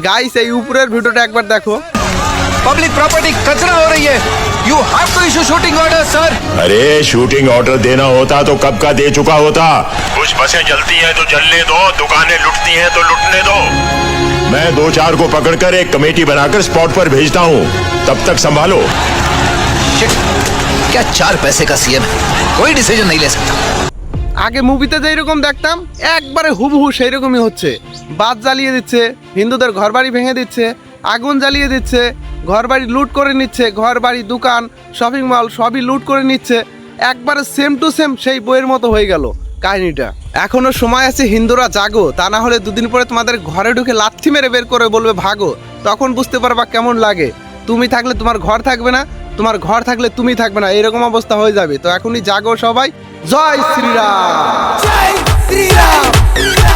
Guys এই উপরের ভিডিওটা একবার দেখো। पब्लिक प्रॉपर्टी कचरा हो रही है। You have to issue shooting order sir. अरे शूटिंग ऑर्डर देना होता तो कब का दे चुका होता। कुछ बसें जलती हैं तो जलने दो, दुकानें लुटती हैं तो लुटने दो। मैं 2-4 को पकड़कर एक कमेटी बनाकर स्पॉट पर भेजता हूँ, तब तक संभालो। शिट, क्या 4 पैसे का सीएम है, कोई डिसीजन नहीं ले सकता। আগে মুভিতে যেরকম দেখতাম একবারে হুবহু সেই রকমই হচ্ছে। বাস জ্বালিয়ে দিচ্ছে, হিন্দুদের ঘরবাড়ি ভেঙে দিচ্ছে, আগুন জ্বালিয়ে দিচ্ছে, ঘরবাড়ি লুট করে নিচ্ছে, ঘরবাড়ি দোকান শপিং মল সবই লুট করে নিচ্ছে। একবারে সেম টু সেম সেই বইয়ের মতো হয়ে গেল কাহিনীটা। এখনো সময় আছে, হিন্দুরা জাগো, তা না হলে দুদিন পরে তোমাদের ঘরে ঢুকে লাথি মেরে বের করে বলবে ভাগো। তখন বুঝতে পারবা কেমন লাগে। তুমি থাকলে তোমার ঘর থাকবে না, তোমার ঘর থাকলে তুমি থাকবে না, এরকম অবস্থা হয়ে যাবে। তো এখনই জাগো সবাই। জয় শ্রীরাম। জয় শ্রীরাম।